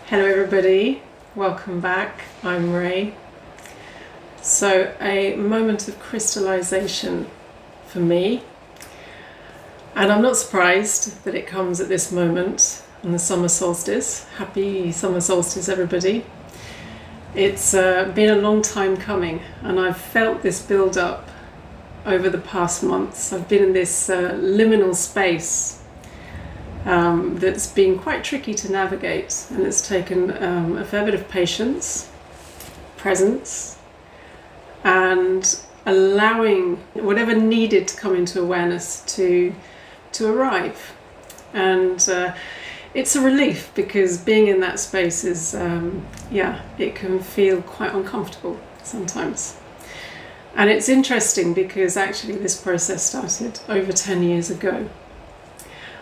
Hello everybody, welcome back. I'm Ray. So a moment of crystallization for me, and I'm not surprised that it comes at this moment on the summer solstice. Happy summer solstice everybody. It's been a long time coming, and I've felt this build up over the past months. I've been in this liminal space that's been quite tricky to navigate, and it's taken a fair bit of patience, presence, and allowing whatever needed to come into awareness to arrive. And it's a relief, because being in that space is, it can feel quite uncomfortable sometimes. And it's interesting because actually this process started over 10 years ago.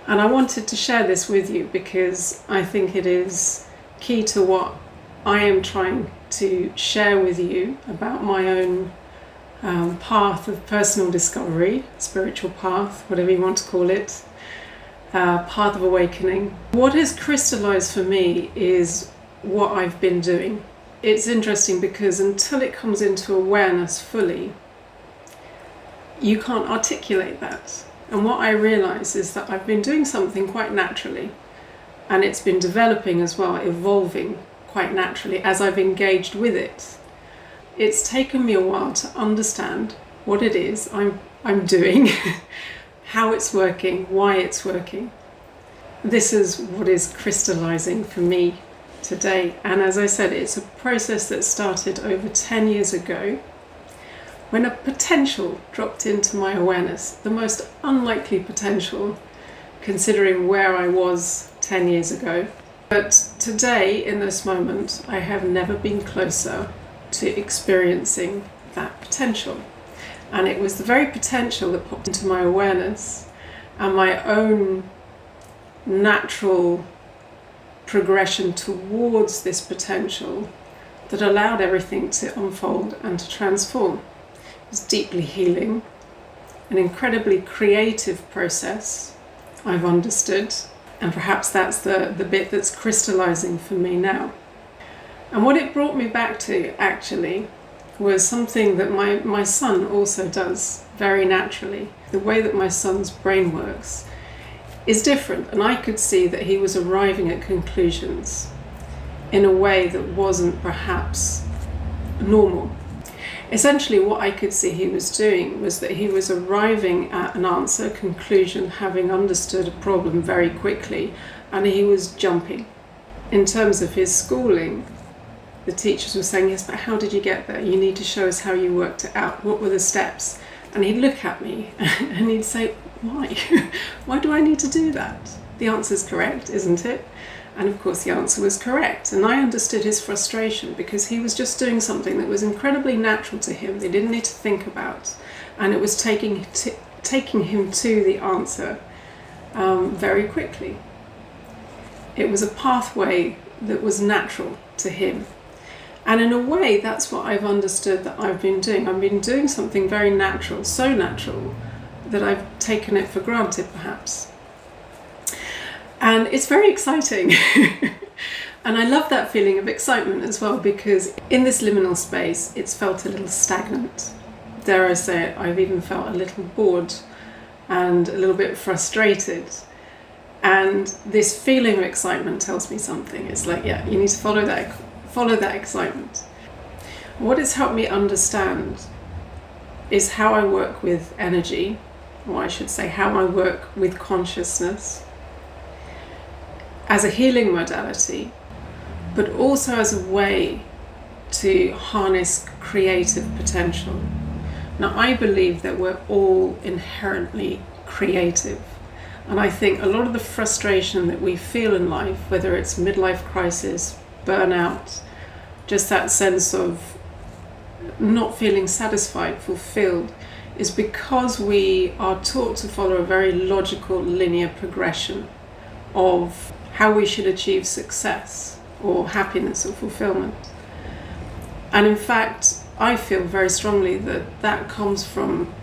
And I wanted to share this with you because I think it is key to what I am trying to share with you about my own path of personal discovery, spiritual path, whatever you want to call it, path of awakening. What has crystallized for me is what I've been doing. It's interesting because until it comes into awareness fully, you can't articulate that. And what I realise is that I've been doing something quite naturally, and it's been developing as well, evolving quite naturally as I've engaged with it. It's taken me a while to understand what it is I'm doing, how it's working, why it's working. This is what is crystallising for me today. And as I said, it's a process that started over 10 years ago, when a potential dropped into my awareness, the most unlikely potential considering where I was 10 years ago. But today, in this moment, I have never been closer to experiencing that potential. And it was the very potential that popped into my awareness and my own natural progression towards this potential that allowed everything to unfold and to transform. It's deeply healing, an incredibly creative process, I've understood, and perhaps that's the bit that's crystallizing for me now. And what it brought me back to actually was something that my son also does very naturally. The way that my son's brain works is different, and I could see that he was arriving at conclusions in a way that wasn't perhaps normal. Essentially what I could see he was doing was that he was arriving at an answer, conclusion, having understood a problem very quickly, and he was jumping. In terms of his schooling, the teachers were saying, yes, but how did you get there? You need to show us how you worked it out. What were the steps? And he'd look at me and he'd say, why? Why do I need to do that? The answer's correct, isn't it? And of course the answer was correct. And I understood his frustration because he was just doing something that was incredibly natural to him. They didn't need to think about. And it was taking him to the answer very quickly. It was a pathway that was natural to him. And in a way, that's what I've understood that I've been doing. I've been doing something very natural, so natural that I've taken it for granted perhaps. And it's very exciting. And I love that feeling of excitement as well, because in this liminal space, it's felt a little stagnant. Dare I say it, I've even felt a little bored and a little bit frustrated. And this feeling of excitement tells me something. It's like, yeah, you need to follow that excitement. What it's helped me understand is how I work with energy, or I should say how I work with consciousness, as a healing modality, but also as a way to harness creative potential. Now, I believe that we're all inherently creative. And I think a lot of the frustration that we feel in life, whether it's midlife crisis, burnout, just that sense of not feeling satisfied, fulfilled, is because we are taught to follow a very logical, linear progression of how we should achieve success or happiness or fulfillment. And in fact, I feel very strongly that that comes from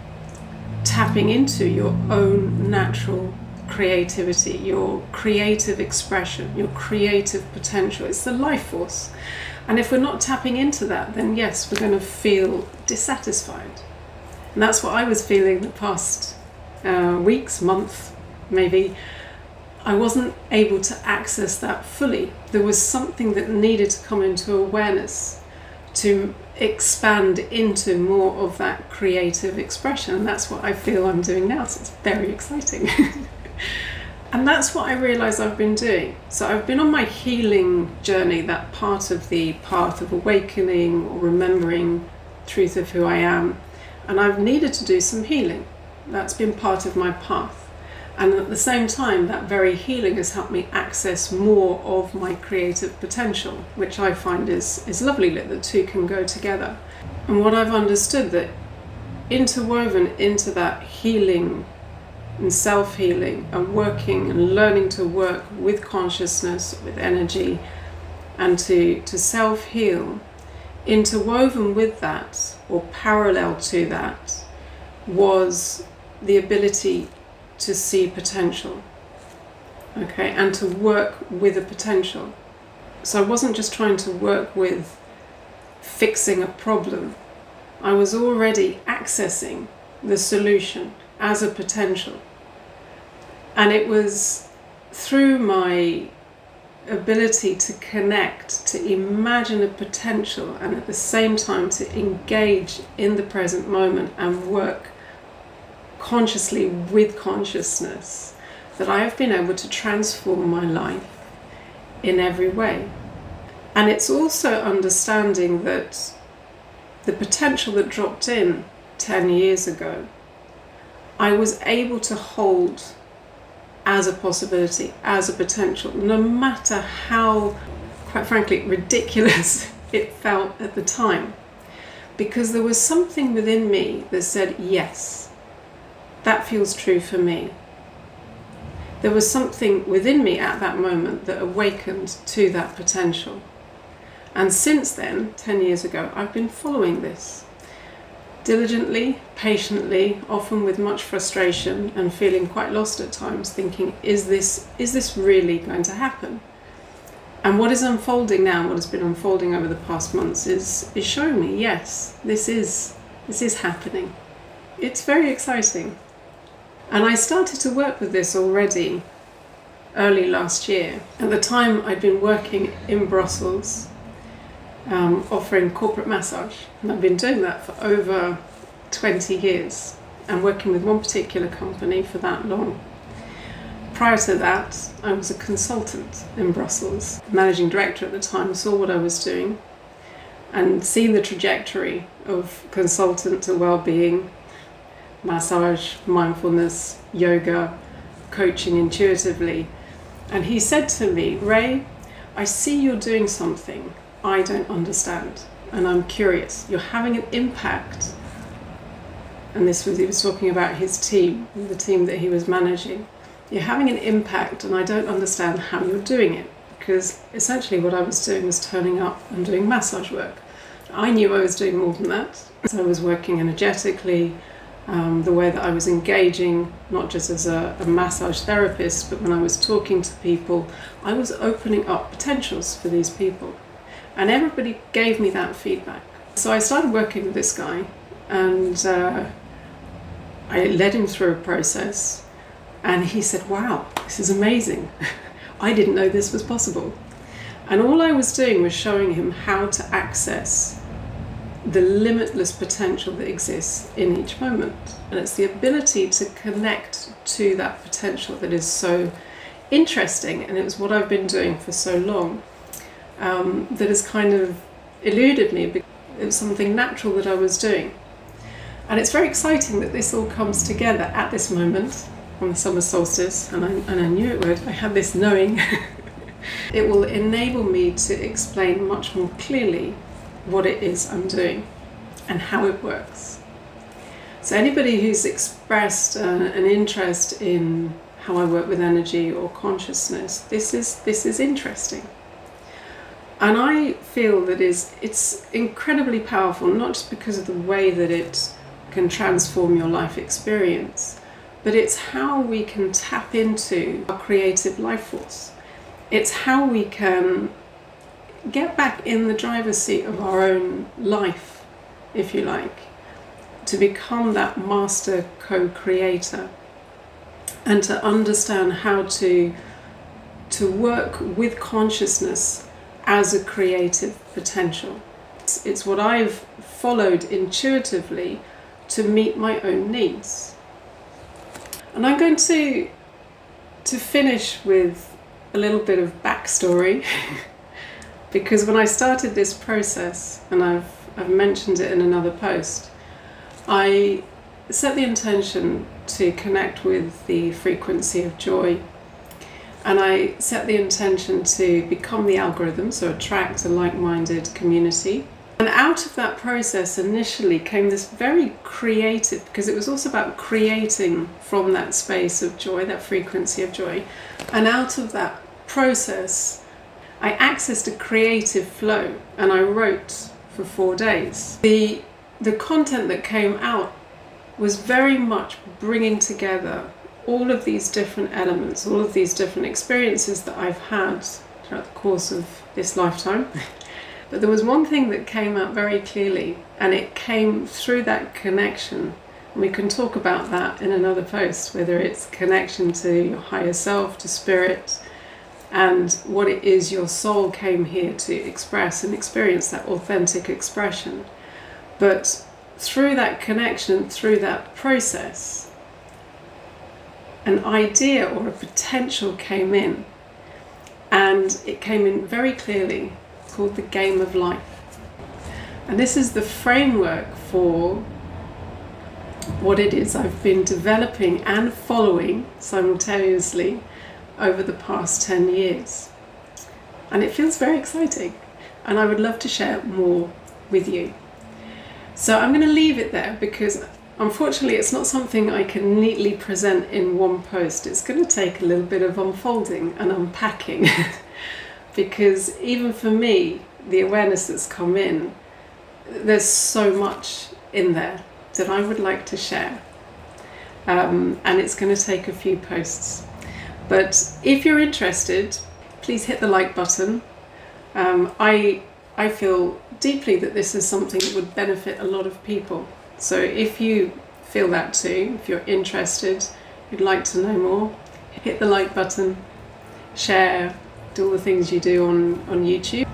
tapping into your own natural creativity, your creative expression, your creative potential. It's the life force. And if we're not tapping into that, then yes, we're going to feel dissatisfied. And that's what I was feeling the past weeks, month, maybe. I wasn't able to access that fully. There was something that needed to come into awareness to expand into more of that creative expression. And that's what I feel I'm doing now. So it's very exciting. And that's what I realize I've been doing. So I've been on my healing journey, that part of the path of awakening or remembering truth of who I am. And I've needed to do some healing. That's been part of my path. And at the same time, that very healing has helped me access more of my creative potential, which I find is lovely that the two can go together. And what I've understood, that interwoven into that healing and self-healing and working and learning to work with consciousness, with energy, and to self-heal, interwoven with that, or parallel to that, was the ability to see potential, okay, and to work with a potential. So I wasn't just trying to work with fixing a problem. I was already accessing the solution as a potential. And it was through my ability to connect, to imagine a potential, and at the same time to engage in the present moment and work consciously with consciousness, that I have been able to transform my life in every way. And it's also understanding that the potential that dropped in 10 years ago, I was able to hold as a possibility, as a potential, no matter how, quite frankly, ridiculous it felt at the time. Because there was something within me that said, yes, that feels true for me. There was something within me at that moment that awakened to that potential. And since then, 10 years ago, I've been following this diligently, patiently, often with much frustration and feeling quite lost at times, thinking, is this really going to happen? And what is unfolding now, what has been unfolding over the past months, is showing me, yes, this is happening. It's very exciting. And I started to work with this already early last year. At the time, I'd been working in Brussels, offering corporate massage. And I've been doing that for over 20 years and working with one particular company for that long. Prior to that, I was a consultant in Brussels. The managing director at the time saw what I was doing and seen the trajectory of consultant to well-being, massage, mindfulness, yoga, coaching intuitively. And he said to me, Ray, I see you're doing something I don't understand, and I'm curious. You're having an impact. And he was talking about his team, the team that he was managing. You're having an impact, and I don't understand how you're doing it. Because essentially what I was doing was turning up and doing massage work. I knew I was doing more than that. So I was working energetically, the way that I was engaging, not just as a massage therapist, but when I was talking to people, I was opening up potentials for these people. And everybody gave me that feedback. So I started working with this guy, and I led him through a process, and he said, wow, this is amazing. I didn't know this was possible. And all I was doing was showing him how to access the limitless potential that exists in each moment. And it's the ability to connect to that potential that is so interesting. And it was what I've been doing for so long, that has kind of eluded me. It was something natural that I was doing. And it's very exciting that this all comes together at this moment on the summer solstice, and I knew it would. I had this knowing. It will enable me to explain much more clearly what it is I'm doing and how it works. So anybody who's expressed an interest in how I work with energy or consciousness, this is interesting. And I feel that it's incredibly powerful, not just because of the way that it can transform your life experience, but it's how we can tap into our creative life force. It's how we can get back in the driver's seat of our own life, if you like, to become that master co-creator, and to understand how to work with consciousness as a creative potential. It's what I've followed intuitively to meet my own needs. And I'm going to finish with a little bit of backstory because when I started this process, and I've mentioned it in another post, I set the intention to connect with the frequency of joy, and I set the intention to become the algorithm, so attract a like-minded community. And out of that process initially came this very creative, because it was also about creating from that space of joy, that frequency of joy. And out of that process, I accessed a creative flow, and I wrote for 4 days. The content that came out was very much bringing together all of these different elements, all of these different experiences that I've had throughout the course of this lifetime. But there was one thing that came out very clearly, and it came through that connection. And we can talk about that in another post, whether it's connection to your higher self, to spirit, and what it is your soul came here to express and experience, that authentic expression. But through that connection, through that process, an idea or a potential came in, and it came in very clearly. It's called the game of life. And this is the framework for what it is I've been developing and following simultaneously over the past 10 years. And it feels very exciting, and I would love to share more with you. So I'm going to leave it there because unfortunately it's not something I can neatly present in one post. It's going to take a little bit of unfolding and unpacking because even for me, the awareness that's come in, there's so much in there that I would like to share. And it's going to take a few posts. But if you're interested, please hit the like button. I feel deeply that this is something that would benefit a lot of people. So if you feel that too, if you're interested, you'd like to know more, hit the like button, share, do all the things you do on YouTube.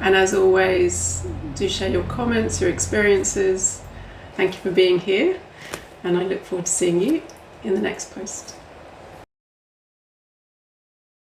And as always, do share your comments, your experiences. Thank you for being here, and I look forward to seeing you in the next post.